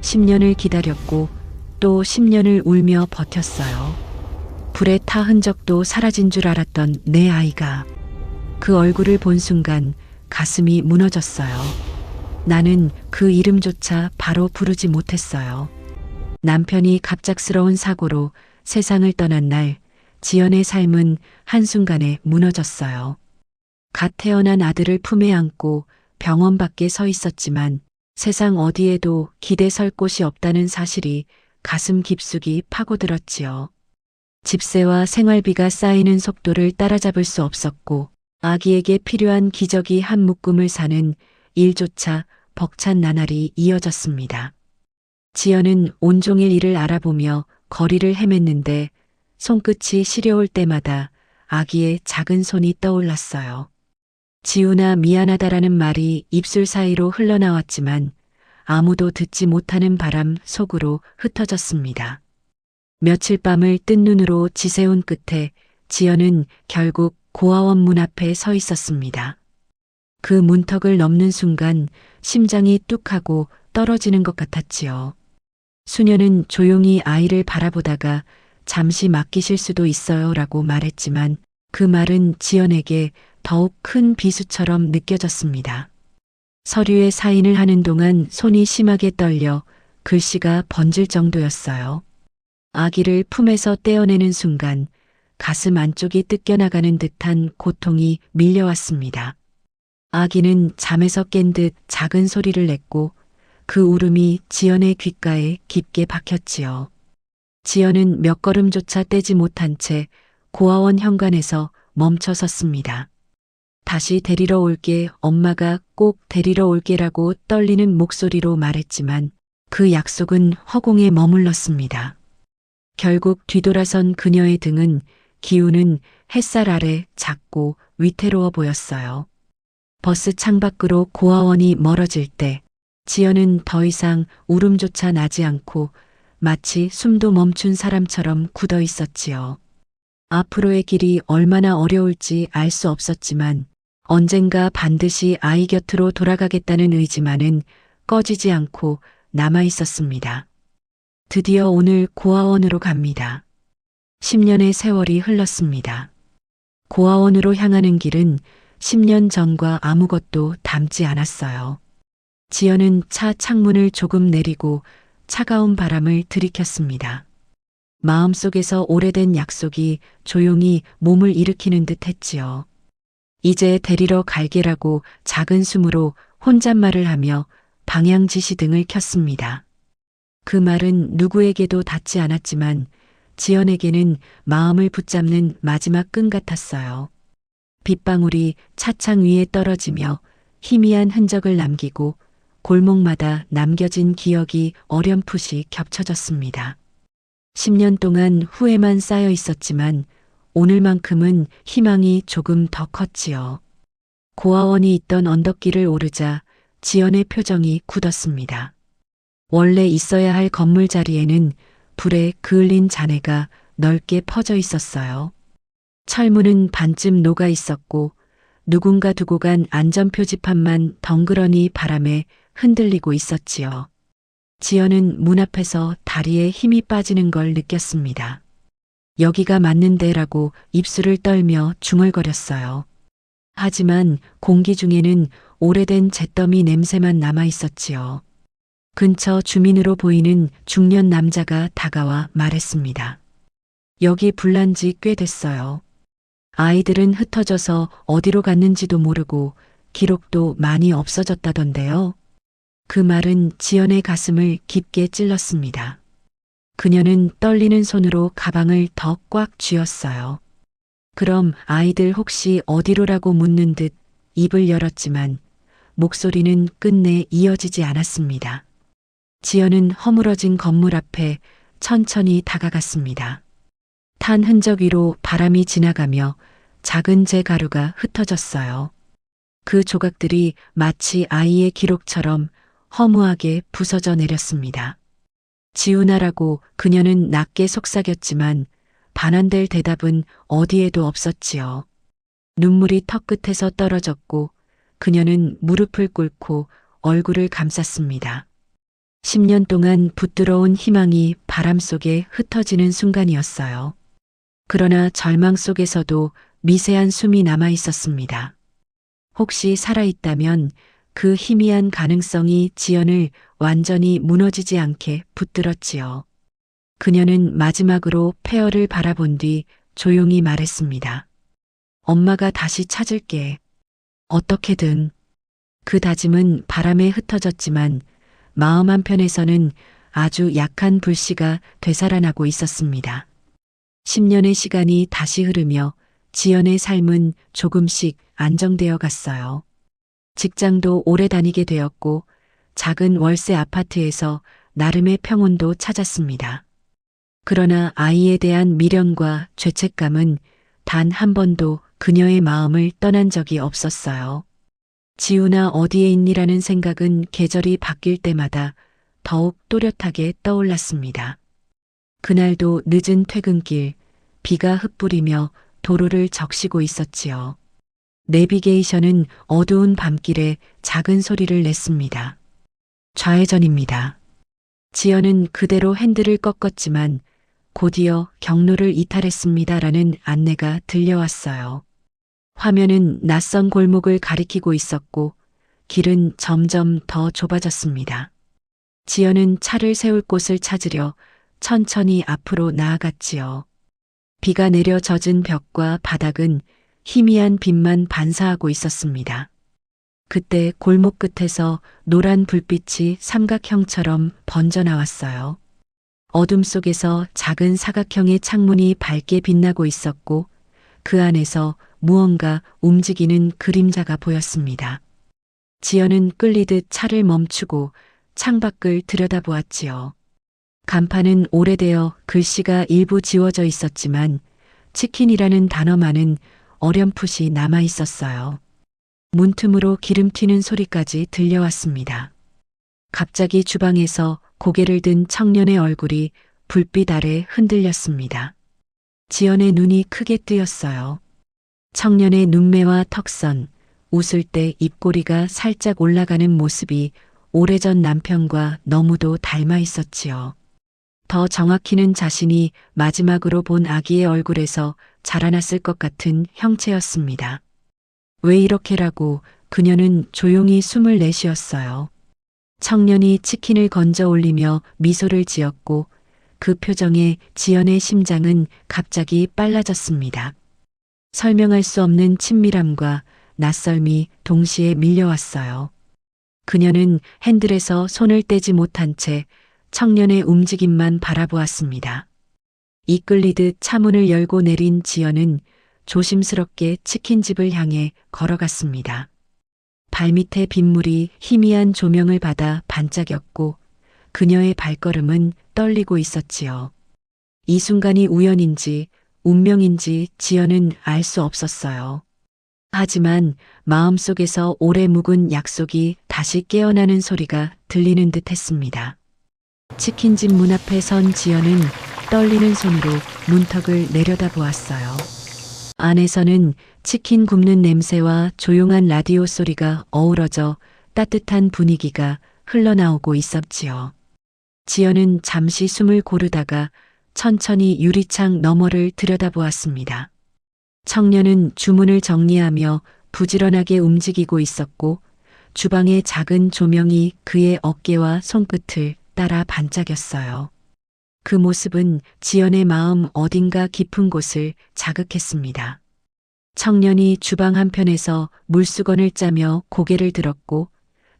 10년을 기다렸고 또 10년을 울며 버텼어요. 불에 타 흔적도 사라진 줄 알았던 내 아이가 그 얼굴을 본 순간 가슴이 무너졌어요. 나는 그 이름조차 바로 부르지 못했어요. 남편이 갑작스러운 사고로 세상을 떠난 날, 지연의 삶은 한순간에 무너졌어요. 갓 태어난 아들을 품에 안고 병원 밖에 서 있었지만 세상 어디에도 기대 설 곳이 없다는 사실이 가슴 깊숙이 파고들었지요. 집세와 생활비가 쌓이는 속도를 따라잡을 수 없었고 아기에게 필요한 기저귀 한 묶음을 사는 일조차 벅찬 나날이 이어졌습니다. 지연은 온종일 이를 알아보며 거리를 헤맸는데 손끝이 시려올 때마다 아기의 작은 손이 떠올랐어요. 지훈아 미안하다라는 말이 입술 사이로 흘러나왔지만 아무도 듣지 못하는 바람 속으로 흩어졌습니다. 며칠 밤을 뜬 눈으로 지새운 끝에 지연은 결국 고아원 문 앞에 서 있었습니다. 그 문턱을 넘는 순간 심장이 뚝하고 떨어지는 것 같았지요. 수녀는 조용히 아이를 바라보다가 잠시 맡기실 수도 있어요 라고 말했지만 그 말은 지연에게 더욱 큰 비수처럼 느껴졌습니다. 서류에 사인을 하는 동안 손이 심하게 떨려 글씨가 번질 정도였어요. 아기를 품에서 떼어내는 순간 가슴 안쪽이 뜯겨나가는 듯한 고통이 밀려왔습니다. 아기는 잠에서 깬 듯 작은 소리를 냈고 그 울음이 지연의 귓가에 깊게 박혔지요. 지연은 몇 걸음조차 떼지 못한 채 고아원 현관에서 멈춰 섰습니다. 다시 데리러 올게, 엄마가 꼭 데리러 올게라고 떨리는 목소리로 말했지만 그 약속은 허공에 머물렀습니다. 결국 뒤돌아선 그녀의 등은 기우는 햇살 아래 작고 위태로워 보였어요. 버스 창밖으로 고아원이 멀어질 때 지연은 더 이상 울음조차 나지 않고 마치 숨도 멈춘 사람처럼 굳어 있었지요. 앞으로의 길이 얼마나 어려울지 알 수 없었지만 언젠가 반드시 아이 곁으로 돌아가겠다는 의지만은 꺼지지 않고 남아 있었습니다. 드디어 오늘 고아원으로 갑니다. 10년의 세월이 흘렀습니다. 고아원으로 향하는 길은 10년 전과 아무것도 닮지 않았어요. 지연은 차 창문을 조금 내리고 차가운 바람을 들이켰습니다. 마음속에서 오래된 약속이 조용히 몸을 일으키는 듯 했지요. 이제 데리러 갈게라고 작은 숨으로 혼잣말을 하며 방향 지시등을 켰습니다. 그 말은 누구에게도 닿지 않았지만 지연에게는 마음을 붙잡는 마지막 끈 같았어요. 빗방울이 차창 위에 떨어지며 희미한 흔적을 남기고 골목마다 남겨진 기억이 어렴풋이 겹쳐졌습니다. 10년 동안 후회만 쌓여 있었지만 오늘만큼은 희망이 조금 더 컸지요. 고아원이 있던 언덕길을 오르자 지연의 표정이 굳었습니다. 원래 있어야 할 건물 자리에는 불에 그을린 잔해가 넓게 퍼져 있었어요. 철문은 반쯤 녹아 있었고 누군가 두고 간 안전표지판만 덩그러니 바람에 흔들리고 있었지요. 지연은 문 앞에서 다리에 힘이 빠지는 걸 느꼈습니다. 여기가 맞는데라고 입술을 떨며 중얼거렸어요. 하지만 공기 중에는 오래된 잿더미 냄새만 남아 있었지요. 근처 주민으로 보이는 중년 남자가 다가와 말했습니다. 여기 불난 지 꽤 됐어요. 아이들은 흩어져서 어디로 갔는지도 모르고 기록도 많이 없어졌다던데요. 그 말은 지연의 가슴을 깊게 찔렀습니다. 그녀는 떨리는 손으로 가방을 더 꽉 쥐었어요. 그럼 아이들 혹시 어디로라고 묻는 듯 입을 열었지만 목소리는 끝내 이어지지 않았습니다. 지연은 허물어진 건물 앞에 천천히 다가갔습니다. 탄 흔적 위로 바람이 지나가며 작은 재가루가 흩어졌어요. 그 조각들이 마치 아이의 기록처럼 허무하게 부서져 내렸습니다. 지훈아라고 그녀는 낮게 속삭였지만 반환될 대답은 어디에도 없었지요. 눈물이 턱끝에서 떨어졌고 그녀는 무릎을 꿇고 얼굴을 감쌌습니다. 10년 동안 붙들어온 희망이 바람 속에 흩어지는 순간이었어요. 그러나 절망 속에서도 미세한 숨이 남아 있었습니다. 혹시 살아있다면 그 희미한 가능성이 지연을 완전히 무너지지 않게 붙들었지요. 그녀는 마지막으로 폐허를 바라본 뒤 조용히 말했습니다. 엄마가 다시 찾을게. 어떻게든. 그 다짐은 바람에 흩어졌지만 마음 한편에서는 아주 약한 불씨가 되살아나고 있었습니다. 10년의 시간이 다시 흐르며 지연의 삶은 조금씩 안정되어 갔어요. 직장도 오래 다니게 되었고 작은 월세 아파트에서 나름의 평온도 찾았습니다. 그러나 아이에 대한 미련과 죄책감은 단 한 번도 그녀의 마음을 떠난 적이 없었어요. 지우나 어디에 있니라는 생각은 계절이 바뀔 때마다 더욱 또렷하게 떠올랐습니다. 그날도 늦은 퇴근길, 비가 흩뿌리며 도로를 적시고 있었지요. 내비게이션은 어두운 밤길에 작은 소리를 냈습니다. 좌회전입니다. 지연은 그대로 핸들을 꺾었지만 곧이어 경로를 이탈했습니다라는 안내가 들려왔어요. 화면은 낯선 골목을 가리키고 있었고 길은 점점 더 좁아졌습니다. 지연은 차를 세울 곳을 찾으려 천천히 앞으로 나아갔지요. 비가 내려 젖은 벽과 바닥은 희미한 빛만 반사하고 있었습니다. 그때 골목 끝에서 노란 불빛이 삼각형처럼 번져 나왔어요. 어둠 속에서 작은 사각형의 창문이 밝게 빛나고 있었고 그 안에서 무언가 움직이는 그림자가 보였습니다. 지연은 끌리듯 차를 멈추고 창밖을 들여다보았지요. 간판은 오래되어 글씨가 일부 지워져 있었지만 치킨이라는 단어만은 어렴풋이 남아 있었어요. 문틈으로 기름 튀는 소리까지 들려왔습니다. 갑자기 주방에서 고개를 든 청년의 얼굴이 불빛 아래 흔들렸습니다. 지연의 눈이 크게 뜨였어요. 청년의 눈매와 턱선, 웃을 때 입꼬리가 살짝 올라가는 모습이 오래전 남편과 너무도 닮아 있었지요. 더 정확히는 자신이 마지막으로 본 아기의 얼굴에서 자라났을 것 같은 형체였습니다. 왜 이렇게라고 그녀는 조용히 숨을 내쉬었어요. 청년이 치킨을 건져 올리며 미소를 지었고 그 표정에 지연의 심장은 갑자기 빨라졌습니다. 설명할 수 없는 친밀함과 낯설미 동시에 밀려왔어요. 그녀는 핸들에서 손을 떼지 못한 채 청년의 움직임만 바라보았습니다. 이끌리듯 차문을 열고 내린 지연은 조심스럽게 치킨집을 향해 걸어갔습니다. 발밑에 빗물이 희미한 조명을 받아 반짝였고 그녀의 발걸음은 떨리고 있었지요. 이 순간이 우연인지 운명인지 지연은 알 수 없었어요. 하지만 마음속에서 오래 묵은 약속이 다시 깨어나는 소리가 들리는 듯 했습니다. 치킨집 문 앞에 선 지연은 떨리는 손으로 문턱을 내려다보았어요. 안에서는 치킨 굽는 냄새와 조용한 라디오 소리가 어우러져 따뜻한 분위기가 흘러나오고 있었지요. 지연은 잠시 숨을 고르다가 천천히 유리창 너머를 들여다보았습니다. 청년은 주문을 정리하며 부지런하게 움직이고 있었고 주방의 작은 조명이 그의 어깨와 손끝을 따라 반짝였어요. 그 모습은 지연의 마음 어딘가 깊은 곳을 자극했습니다. 청년이 주방 한편에서 물수건을 짜며 고개를 들었고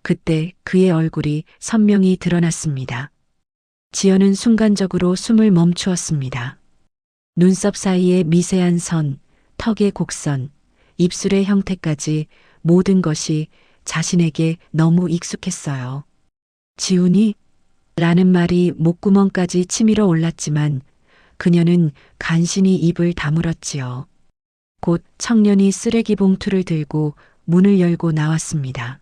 그때 그의 얼굴이 선명히 드러났습니다. 지연은 순간적으로 숨을 멈추었습니다. 눈썹 사이의 미세한 선, 턱의 곡선, 입술의 형태까지 모든 것이 자신에게 너무 익숙했어요. 지훈이? 라는 말이 목구멍까지 치밀어 올랐지만 그녀는 간신히 입을 다물었지요. 곧 청년이 쓰레기 봉투를 들고 문을 열고 나왔습니다.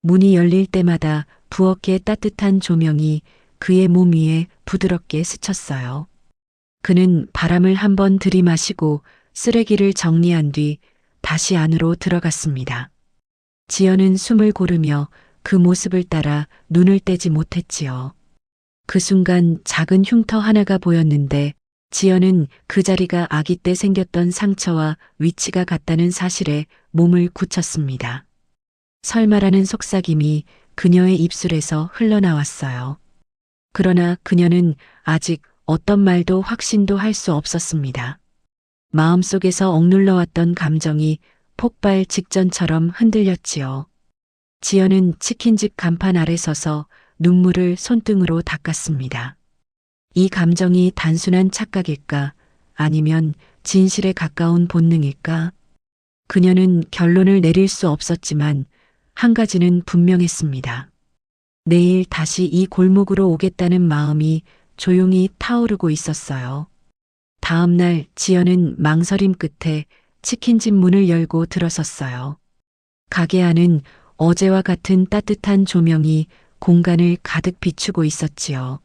문이 열릴 때마다 부엌의 따뜻한 조명이 그의 몸 위에 부드럽게 스쳤어요. 그는 바람을 한번 들이마시고 쓰레기를 정리한 뒤 다시 안으로 들어갔습니다. 지연은 숨을 고르며 그 모습을 따라 눈을 떼지 못했지요. 그 순간 작은 흉터 하나가 보였는데 지연은 그 자리가 아기 때 생겼던 상처와 위치가 같다는 사실에 몸을 굳혔습니다. 설마라는 속삭임이 그녀의 입술에서 흘러나왔어요. 그러나 그녀는 아직 어떤 말도 확신도 할 수 없었습니다. 마음속에서 억눌러왔던 감정이 폭발 직전처럼 흔들렸지요. 지연은 치킨집 간판 아래 서서 눈물을 손등으로 닦았습니다. 이 감정이 단순한 착각일까? 아니면 진실에 가까운 본능일까? 그녀는 결론을 내릴 수 없었지만 한 가지는 분명했습니다. 내일 다시 이 골목으로 오겠다는 마음이 조용히 타오르고 있었어요. 다음 날 지연은 망설임 끝에 치킨집 문을 열고 들어섰어요. 가게 안은 어제와 같은 따뜻한 조명이 공간을 가득 비추고 있었지요.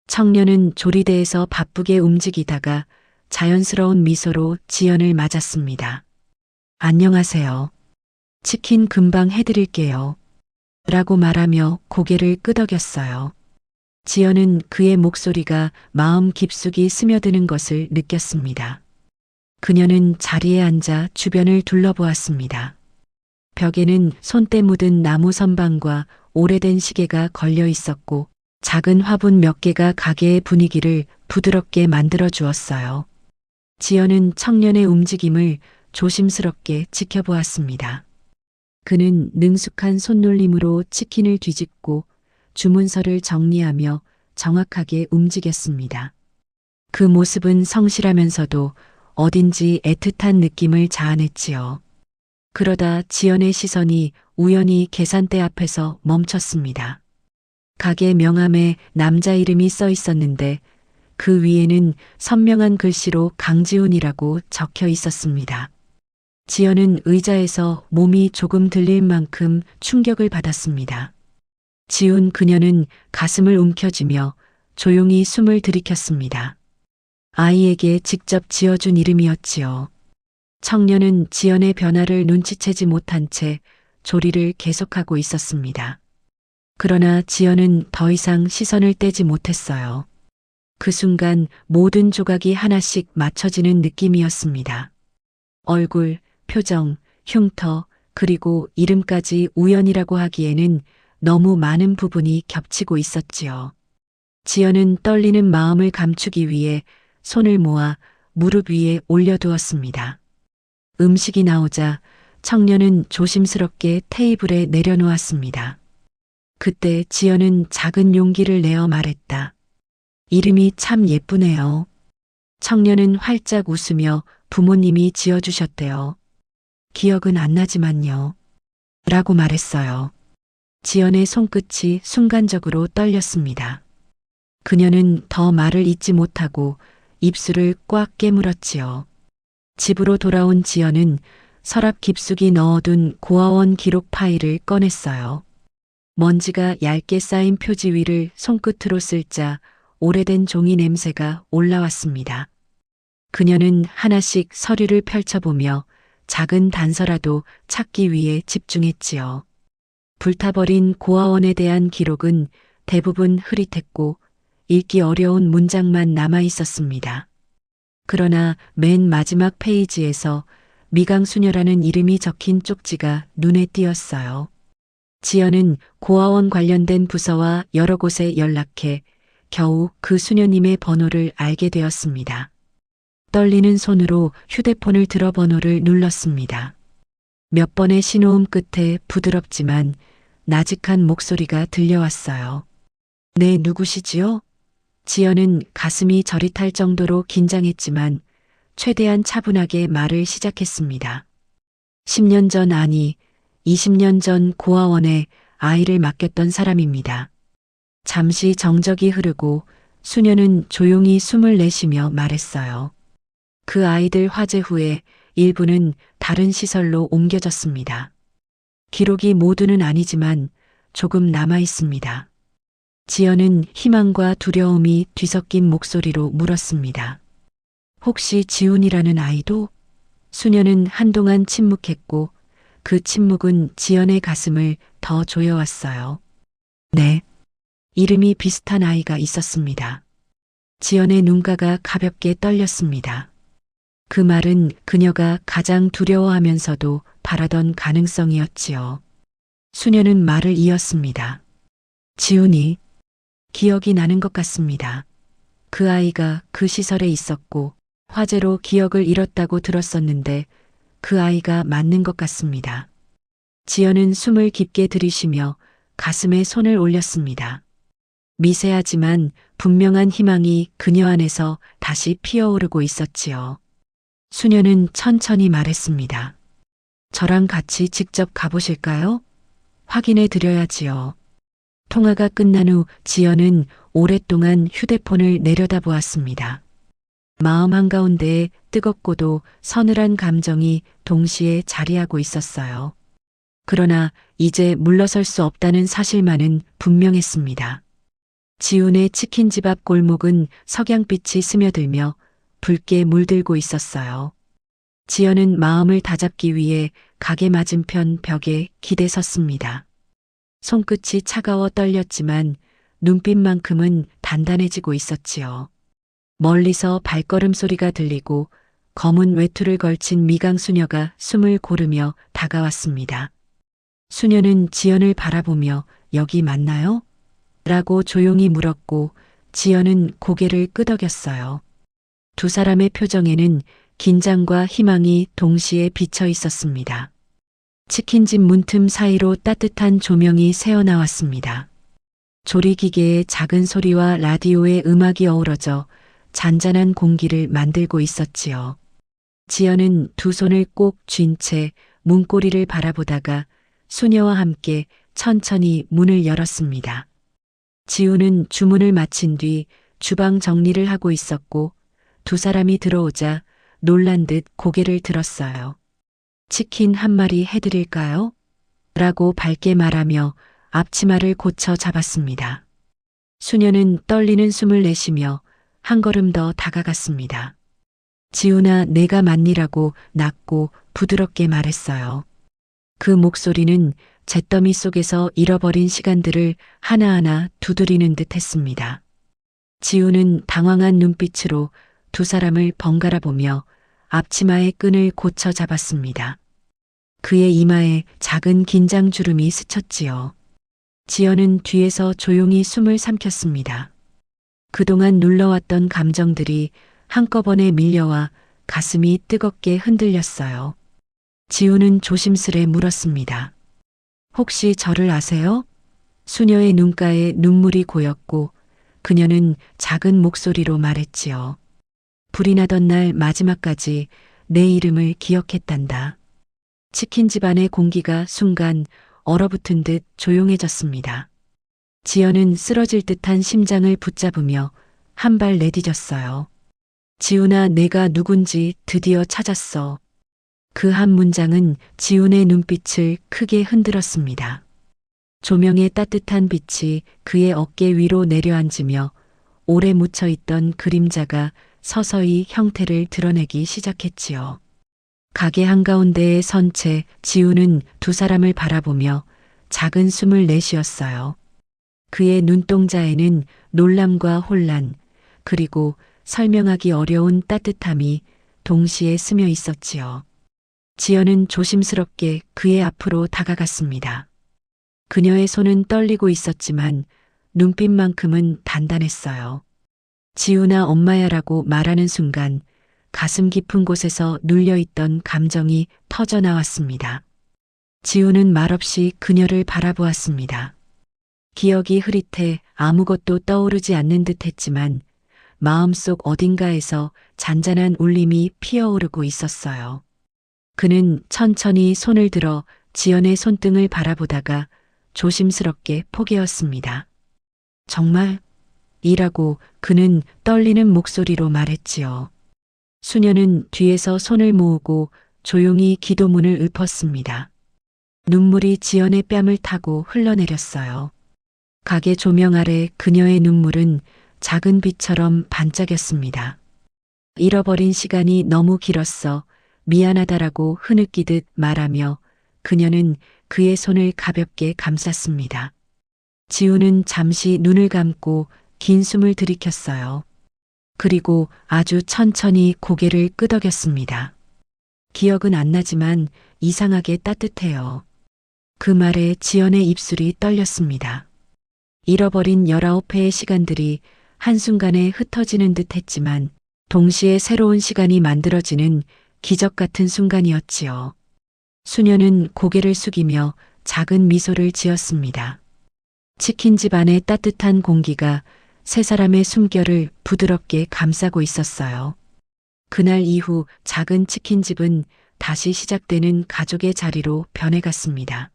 청년은 조리대에서 바쁘게 움직이다가 자연스러운 미소로 지연을 맞았습니다. 안녕하세요. 치킨 금방 해드릴게요. 라고 말하며 고개를 끄덕였어요. 지연은 그의 목소리가 마음 깊숙이 스며드는 것을 느꼈습니다. 그녀는 자리에 앉아 주변을 둘러보았습니다. 벽에는 손때 묻은 나무 선반과 오래된 시계가 걸려 있었고 작은 화분 몇 개가 가게의 분위기를 부드럽게 만들어 주었어요. 지연은 청년의 움직임을 조심스럽게 지켜보았습니다. 그는 능숙한 손놀림으로 치킨을 뒤집고 주문서를 정리하며 정확하게 움직였습니다. 그 모습은 성실하면서도 어딘지 애틋한 느낌을 자아냈지요. 그러다 지연의 시선이 우연히 계산대 앞에서 멈췄습니다. 가게 명함에 남자 이름이 써 있었는데 그 위에는 선명한 글씨로 강지훈이라고 적혀 있었습니다. 지연은 의자에서 몸이 조금 들릴 만큼 충격을 받았습니다. 지운 그녀는 가슴을 움켜쥐며 조용히 숨을 들이켰습니다. 아이에게 직접 지어준 이름이었지요. 청년은 지연의 변화를 눈치채지 못한 채 조리를 계속하고 있었습니다. 그러나 지연은 더 이상 시선을 떼지 못했어요. 그 순간 모든 조각이 하나씩 맞춰지는 느낌이었습니다. 얼굴, 표정, 흉터, 그리고 이름까지 우연이라고 하기에는 너무 많은 부분이 겹치고 있었지요. 지연은 떨리는 마음을 감추기 위해 손을 모아 무릎 위에 올려두었습니다. 음식이 나오자 청년은 조심스럽게 테이블에 내려놓았습니다. 그때 지연은 작은 용기를 내어 말했다. 이름이 참 예쁘네요. 청년은 활짝 웃으며 부모님이 지어주셨대요. 기억은 안 나지만요. 라고 말했어요. 지연의 손끝이 순간적으로 떨렸습니다. 그녀는 더 말을 잇지 못하고 입술을 꽉 깨물었지요. 집으로 돌아온 지연은 서랍 깊숙이 넣어둔 고아원 기록 파일을 꺼냈어요. 먼지가 얇게 쌓인 표지 위를 손끝으로 쓸자 오래된 종이 냄새가 올라왔습니다. 그녀는 하나씩 서류를 펼쳐보며 작은 단서라도 찾기 위해 집중했지요. 불타버린 고아원에 대한 기록은 대부분 흐릿했고 읽기 어려운 문장만 남아 있었습니다. 그러나 맨 마지막 페이지에서 미강수녀라는 이름이 적힌 쪽지가 눈에 띄었어요. 지연은 고아원 관련된 부서와 여러 곳에 연락해 겨우 그 수녀님의 번호를 알게 되었습니다. 떨리는 손으로 휴대폰을 들어 번호를 눌렀습니다. 몇 번의 신호음 끝에 부드럽지만 나직한 목소리가 들려왔어요. 네, 누구시지요? 지연은 가슴이 저릿할 정도로 긴장했지만 최대한 차분하게 말을 시작했습니다. 10년 전 아니, 20년 전 고아원에 아이를 맡겼던 사람입니다. 잠시 정적이 흐르고 수녀는 조용히 숨을 내쉬며 말했어요. 그 아이들 화재 후에 일부는 다른 시설로 옮겨졌습니다. 기록이 모두는 아니지만 조금 남아 있습니다. 지연은 희망과 두려움이 뒤섞인 목소리로 물었습니다. 혹시 지훈이라는 아이도? 수녀는 한동안 침묵했고 그 침묵은 지연의 가슴을 더 조여왔어요. 네. 이름이 비슷한 아이가 있었습니다. 지연의 눈가가 가볍게 떨렸습니다. 그 말은 그녀가 가장 두려워하면서도 바라던 가능성이었지요. 수녀는 말을 이었습니다. 지훈이 기억이 나는 것 같습니다. 그 아이가 그 시설에 있었고 화재로 기억을 잃었다고 들었었는데 그 아이가 맞는 것 같습니다. 지연은 숨을 깊게 들이쉬며 가슴에 손을 올렸습니다. 미세하지만 분명한 희망이 그녀 안에서 다시 피어오르고 있었지요. 수녀는 천천히 말했습니다. 저랑 같이 직접 가보실까요? 확인해 드려야지요. 통화가 끝난 후 지연은 오랫동안 휴대폰을 내려다보았습니다. 마음 한가운데에 뜨겁고도 서늘한 감정이 동시에 자리하고 있었어요. 그러나 이제 물러설 수 없다는 사실만은 분명했습니다. 지훈의 치킨집 앞 골목은 석양빛이 스며들며 붉게 물들고 있었어요. 지연은 마음을 다잡기 위해 가게 맞은편 벽에 기대 섰습니다. 손끝이 차가워 떨렸지만 눈빛만큼은 단단해지고 있었지요. 멀리서 발걸음 소리가 들리고 검은 외투를 걸친 미강 수녀가 숨을 고르며 다가왔습니다. 수녀는 지연을 바라보며 여기 맞나요? 라고 조용히 물었고 지연은 고개를 끄덕였어요. 두 사람의 표정에는 긴장과 희망이 동시에 비쳐 있었습니다. 치킨집 문틈 사이로 따뜻한 조명이 새어나왔습니다. 조리기계의 작은 소리와 라디오의 음악이 어우러져 잔잔한 공기를 만들고 있었지요. 지연은 두 손을 꼭 쥔 채 문고리를 바라보다가 수녀와 함께 천천히 문을 열었습니다. 지우는 주문을 마친 뒤 주방 정리를 하고 있었고 두 사람이 들어오자 놀란 듯 고개를 들었어요. 치킨 한 마리 해드릴까요? 라고 밝게 말하며 앞치마를 고쳐 잡았습니다. 수녀는 떨리는 숨을 내쉬며 한 걸음 더 다가갔습니다. 지훈아, 내가 맞니라고 낮고 부드럽게 말했어요. 그 목소리는 잿더미 속에서 잃어버린 시간들을 하나하나 두드리는 듯 했습니다. 지훈은 당황한 눈빛으로 두 사람을 번갈아 보며 앞치마의 끈을 고쳐 잡았습니다. 그의 이마에 작은 긴장 주름이 스쳤지요. 지연은 뒤에서 조용히 숨을 삼켰습니다. 그동안 눌러왔던 감정들이 한꺼번에 밀려와 가슴이 뜨겁게 흔들렸어요. 지훈은 조심스레 물었습니다. 혹시 저를 아세요? 수녀의 눈가에 눈물이 고였고 그녀는 작은 목소리로 말했지요. 불이 나던 날 마지막까지 내 이름을 기억했단다. 치킨집 안의 공기가 순간 얼어붙은 듯 조용해졌습니다. 지연은 쓰러질 듯한 심장을 붙잡으며 한 발 내디뎠어요. 지훈아, 내가 누군지 드디어 찾았어. 그 한 문장은 지훈의 눈빛을 크게 흔들었습니다. 조명의 따뜻한 빛이 그의 어깨 위로 내려앉으며 오래 묻혀있던 그림자가 서서히 형태를 드러내기 시작했지요. 가게 한가운데에 선 채 지훈은 두 사람을 바라보며 작은 숨을 내쉬었어요. 그의 눈동자에는 놀람과 혼란, 그리고 설명하기 어려운 따뜻함이 동시에 스며 있었지요. 지연은 조심스럽게 그의 앞으로 다가갔습니다. 그녀의 손은 떨리고 있었지만 눈빛만큼은 단단했어요. 지훈아, 엄마야라고 말하는 순간 가슴 깊은 곳에서 눌려있던 감정이 터져나왔습니다. 지훈은 말없이 그녀를 바라보았습니다. 기억이 흐릿해 아무것도 떠오르지 않는 듯 했지만 마음속 어딘가에서 잔잔한 울림이 피어오르고 있었어요. 그는 천천히 손을 들어 지연의 손등을 바라보다가 조심스럽게 포개었습니다. 정말? 이라고 그는 떨리는 목소리로 말했지요. 수녀는 뒤에서 손을 모으고 조용히 기도문을 읊었습니다. 눈물이 지연의 뺨을 타고 흘러내렸어요. 가게 조명 아래 그녀의 눈물은 작은 빛처럼 반짝였습니다. 잃어버린 시간이 너무 길었어 미안하다라고 흐느끼듯 말하며 그녀는 그의 손을 가볍게 감쌌습니다. 지우는 잠시 눈을 감고 긴 숨을 들이켰어요. 그리고 아주 천천히 고개를 끄덕였습니다. 기억은 안 나지만 이상하게 따뜻해요. 그 말에 지연의 입술이 떨렸습니다. 잃어버린 19회의 시간들이 한순간에 흩어지는 듯 했지만 동시에 새로운 시간이 만들어지는 기적 같은 순간이었지요. 수녀는 고개를 숙이며 작은 미소를 지었습니다. 치킨집 안의 따뜻한 공기가 세 사람의 숨결을 부드럽게 감싸고 있었어요. 그날 이후 작은 치킨집은 다시 시작되는 가족의 자리로 변해갔습니다.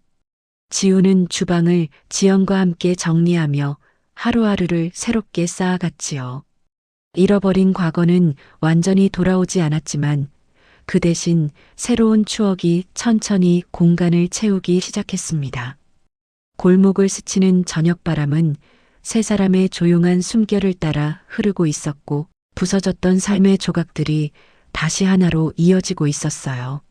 지우는 주방을 지연과 함께 정리하며 하루하루를 새롭게 쌓아갔지요. 잃어버린 과거는 완전히 돌아오지 않았지만 그 대신 새로운 추억이 천천히 공간을 채우기 시작했습니다. 골목을 스치는 저녁바람은 세 사람의 조용한 숨결을 따라 흐르고 있었고 부서졌던 삶의 조각들이 다시 하나로 이어지고 있었어요.